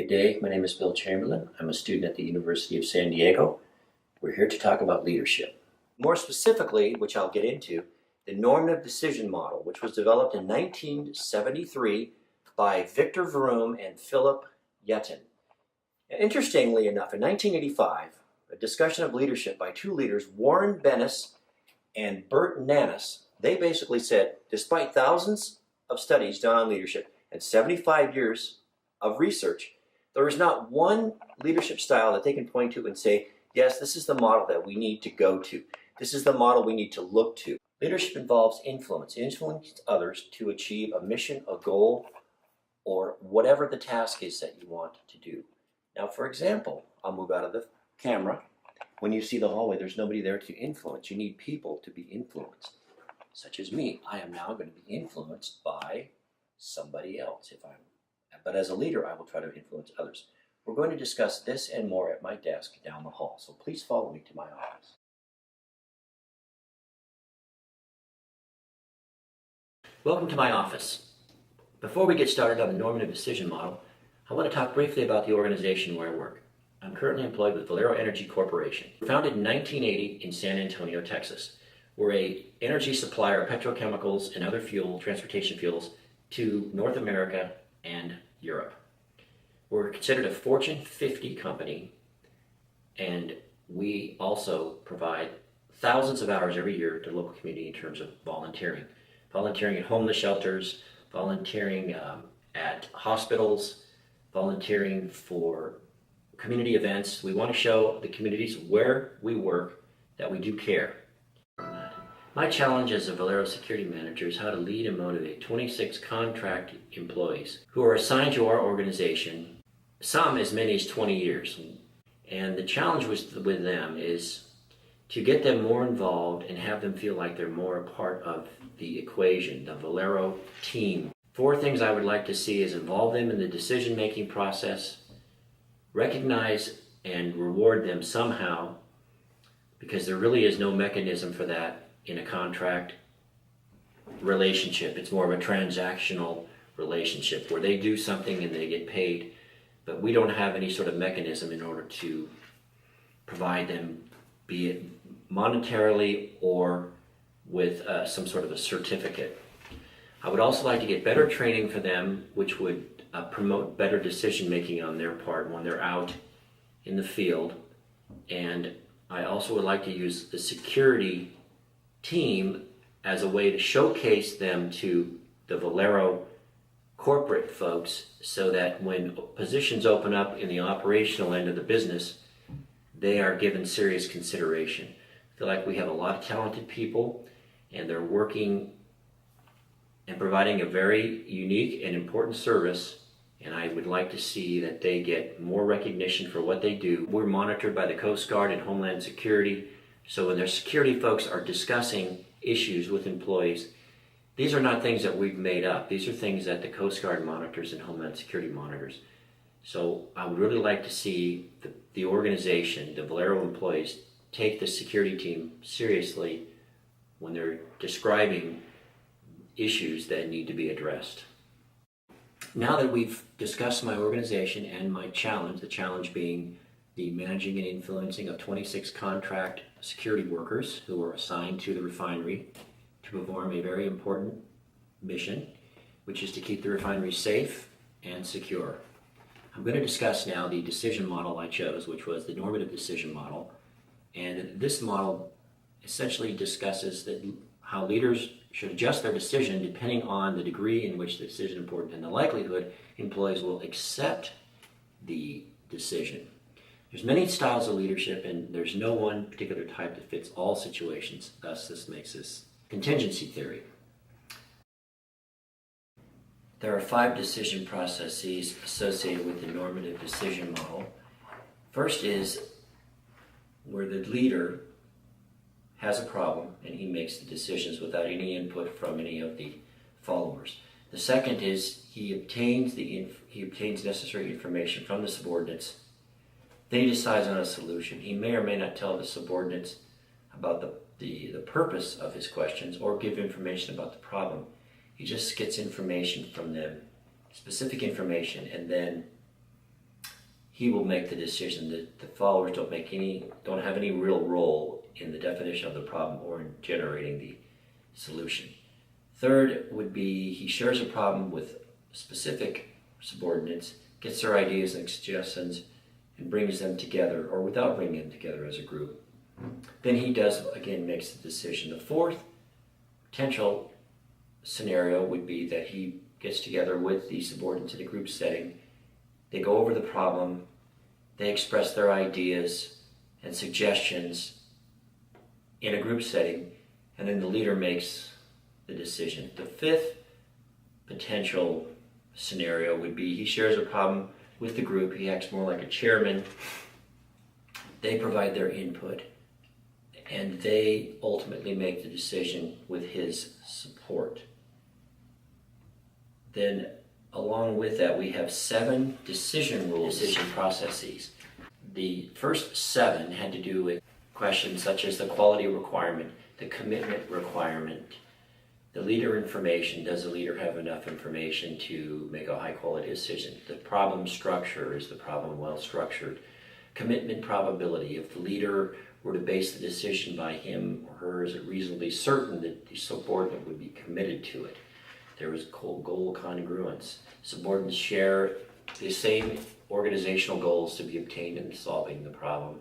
Good day, my name is Bill Chamberlain. I'm a student at the University of San Diego. We're here to talk about leadership. More specifically, which I'll get into, the normative decision model, which was developed in 1973 by Victor Vroom and Philip Yeton. Interestingly enough, in 1985, a discussion of leadership by two leaders, Warren Bennis and Bert Nanas, they basically said, despite thousands of studies done on leadership and 75 years of research, there is not one leadership style that they can point to and say, yes, this is the model that we need to go to. This is the model we need to look to. Leadership involves influence others to achieve a mission, a goal, or whatever the task is that you want to do. Now, for example, I'll move out of the camera. When you see the hallway, there's nobody there to influence. You need people to be influenced, such as me. I am now going to be influenced by somebody else. But as a leader, I will try to influence others. We're going to discuss this and more at my desk down the hall, so please follow me to my office. Welcome to my office. Before we get started on the normative decision model, I want to talk briefly about the organization where I work. I'm currently employed with Valero Energy Corporation. Founded in 1980 in San Antonio, Texas. We're an energy supplier of petrochemicals and other transportation fuels to North America and Europe. We're considered a Fortune 50 company, and we also provide thousands of hours every year to the local community in terms of volunteering. Volunteering at homeless shelters, volunteering at hospitals, volunteering for community events. We want to show the communities where we work that we do care. My challenge as a Valero security manager is how to lead and motivate 26 contract employees who are assigned to our organization, some as many as 20 years. And the challenge with them is to get them more involved and have them feel like they're more a part of the equation, the Valero team. 4 things I would like to see is involve them in the decision-making process, recognize and reward them somehow, because there really is no mechanism for that in a contract relationship. It's more of a transactional relationship where they do something and they get paid, but we don't have any sort of mechanism in order to provide them, be it monetarily or with some sort of a certificate. I would also like to get better training for them, which would promote better decision making on their part when they're out in the field. And I also would like to use the security team as a way to showcase them to the Valero corporate folks so that when positions open up in the operational end of the business, they are given serious consideration. I feel like we have a lot of talented people and they're working and providing a very unique and important service, and I would like to see that they get more recognition for what they do. We're monitored by the Coast Guard and Homeland Security, so when their security folks are discussing issues with employees, these are not things that we've made up. These are things that the Coast Guard monitors and Homeland Security monitors. So I would really like to see the organization, the Valero employees, take the security team seriously when they're describing issues that need to be addressed. Now that we've discussed my organization and my challenge, the challenge being the managing and influencing of 26 contract security workers who are assigned to the refinery to perform a very important mission, which is to keep the refinery safe and secure. I'm going to discuss now the decision model I chose, which was the normative decision model. And this model essentially discusses how leaders should adjust their decision depending on the degree in which the decision is important and the likelihood employees will accept the decision. There's many styles of leadership and there's no one particular type that fits all situations. Thus, this makes this contingency theory. There are 5 decision processes associated with the normative decision model. First is where the leader has a problem and he makes the decisions without any input from any of the followers. The second is he obtains necessary information from the subordinates. Then he decides on a solution. He may or may not tell the subordinates about the purpose of his questions or give information about the problem. He just gets information from them, specific information, and then he will make the decision. That the followers don't have any real role in the definition of the problem or in generating the solution. Third would be he shares a problem with specific subordinates, gets their ideas and suggestions, and brings them together, or without bringing them together as a group. Then he makes the decision. The fourth potential scenario would be that he gets together with the subordinates in a group setting. They go over the problem, they express their ideas and suggestions in a group setting, and then the leader makes the decision. The fifth potential scenario would be he shares a problem with the group, he acts more like a chairman, they provide their input, and they ultimately make the decision with his support. Then along with that, we have 7 decision rules, decision processes. The first 7 had to do with questions such as the quality requirement, the commitment requirement, the leader information. Does the leader have enough information to make a high quality decision? The problem structure, is the problem well structured? Commitment probability, if the leader were to base the decision by him or her, is it reasonably certain that the subordinate would be committed to it? There is goal congruence. Subordinates share the same organizational goals to be obtained in solving the problem.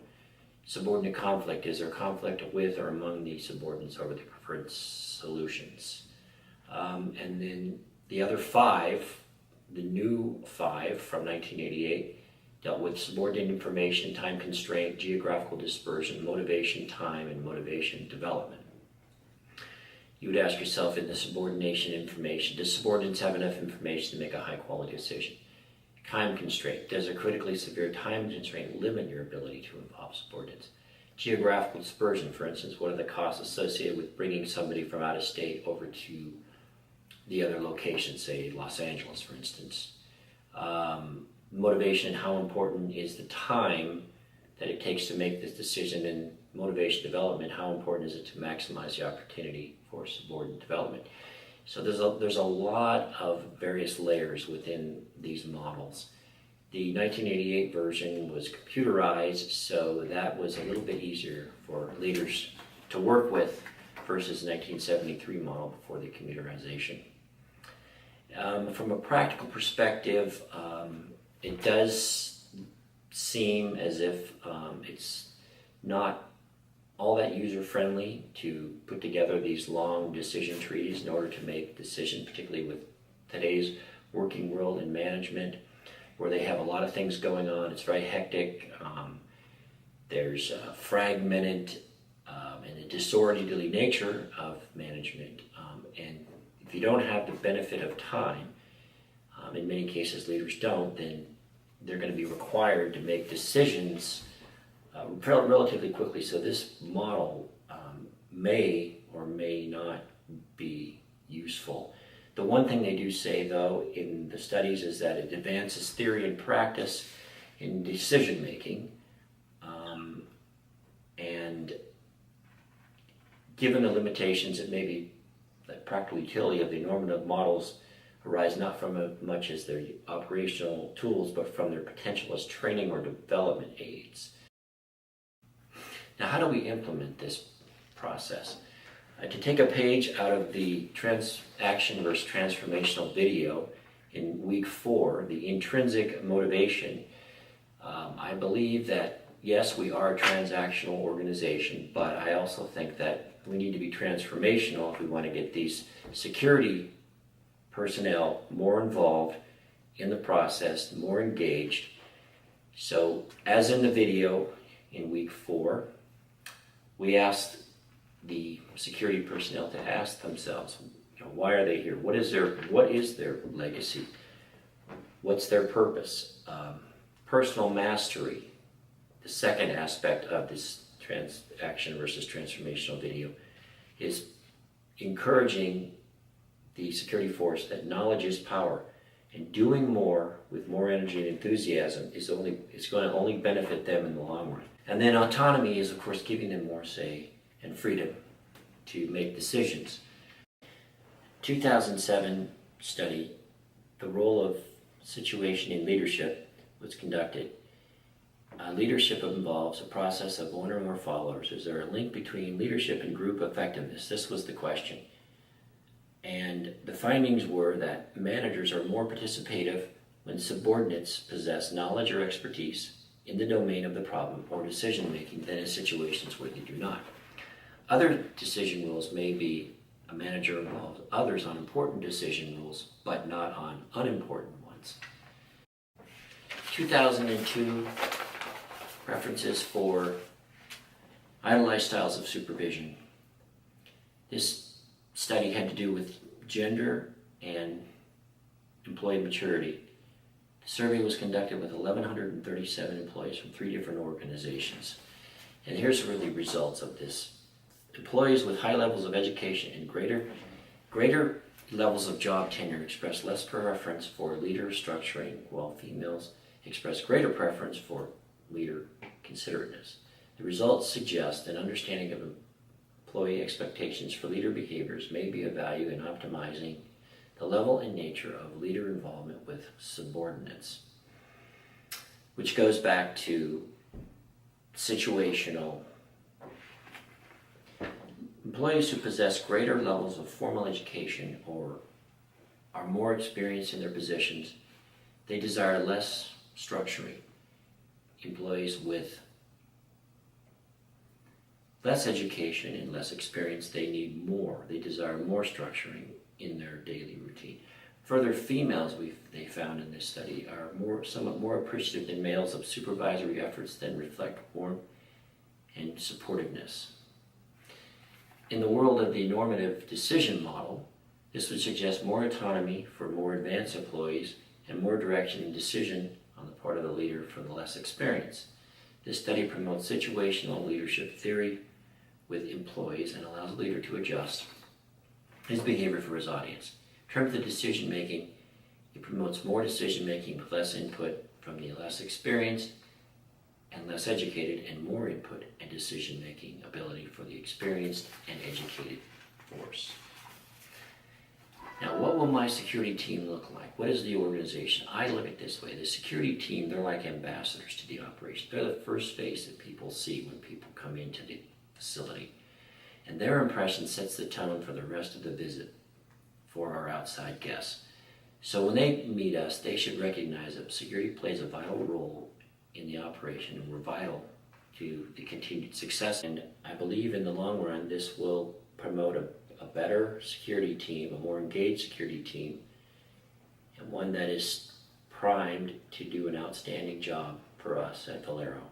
Subordinate conflict, is there conflict with or among the subordinates over the preferred solutions? And then the other 5, the new 5 from 1988, dealt with subordinate information, time constraint, geographical dispersion, motivation time, and motivation development. You would ask yourself, in the subordination information, does subordinates have enough information to make a high quality decision? Time constraint, does a critically severe time constraint limit your ability to involve subordinates? Geographical dispersion, for instance, what are the costs associated with bringing somebody from out of state over to the other location, say Los Angeles, for instance? Motivation, how important is the time that it takes to make this decision? And motivation development, how important is it to maximize the opportunity for subordinate development? So there's a lot of various layers within these models. The 1988 version was computerized, so that was a little bit easier for leaders to work with versus the 1973 model before the computerization. From a practical perspective, it does seem as if it's not all that user-friendly to put together these long decision trees in order to make decisions, particularly with today's working world in management, where they have a lot of things going on. It's very hectic. There's fragmented and a disorderly nature of management. And if you don't have the benefit of time, in many cases leaders don't, then they're going to be required to make decisions relatively quickly. So this model may or may not be useful. The one thing they do say, though, in the studies is that it advances theory and practice in decision making, and given the limitations, it may be the practical utility of the normative models arise not from as much as their operational tools, but from their potential as training or development aids. Now, how do we implement this process? To take a page out of the transaction versus transformational video in week 4, the intrinsic motivation, I believe that, yes, we are a transactional organization, but I also think that we need to be transformational if we want to get these security personnel more involved in the process, more engaged. So, as in the video in week 4, we asked the security personnel to ask themselves, why are they here? What is their legacy? What's their purpose? Personal mastery, the second aspect of this transaction versus transformational video, is encouraging the security force that knowledge is power, and doing more with more energy and enthusiasm is going to only benefit them in the long run. And then autonomy is, of course, giving them more say and freedom to make decisions. 2007 study, the role of situation in leadership, was conducted. Leadership involves a process of one or more followers. Is there a link between leadership and group effectiveness? This was the question. And the findings were that managers are more participative when subordinates possess knowledge or expertise in the domain of the problem or decision making than in situations where they do not. Other decision rules may be a manager involves others on important decision rules, but not on unimportant ones. 2002 references for idolized styles of supervision. This study had to do with gender and employee maturity. The survey was conducted with 1,137 employees from 3 different organizations. And here's really the results of this. Employees with high levels of education and greater levels of job tenure express less preference for leader structuring, while females express greater preference for leader considerateness. The results suggest an understanding of employee expectations for leader behaviors may be of value in optimizing the level and nature of leader involvement with subordinates, which goes back to situational. Employees who possess greater levels of formal education or are more experienced in their positions, they desire less structuring. Employees with less education and less experience, they need more. They desire more structuring in their daily routine. Further, females they found in this study are somewhat more appreciative than males of supervisory efforts that reflect warmth and supportiveness. In the world of the normative decision model, this would suggest more autonomy for more advanced employees and more direction and decision on the part of the leader for the less experienced. This study promotes situational leadership theory with employees and allows the leader to adjust his behavior for his audience. In terms of decision making, it promotes more decision making with less input from the less experienced and less educated, and more input and decision making ability for the experienced and educated force. Now, what will my security team look like? What is the organization? I look at it this way. The security team, they're like ambassadors to the operation. They're the first face that people see when people come into the facility. And their impression sets the tone for the rest of the visit for our outside guests. So when they meet us, they should recognize that security plays a vital role in the operation, and we're vital to the continued success. And I believe in the long run, this will promote a better security team, a more engaged security team, and one that is primed to do an outstanding job for us at Valero.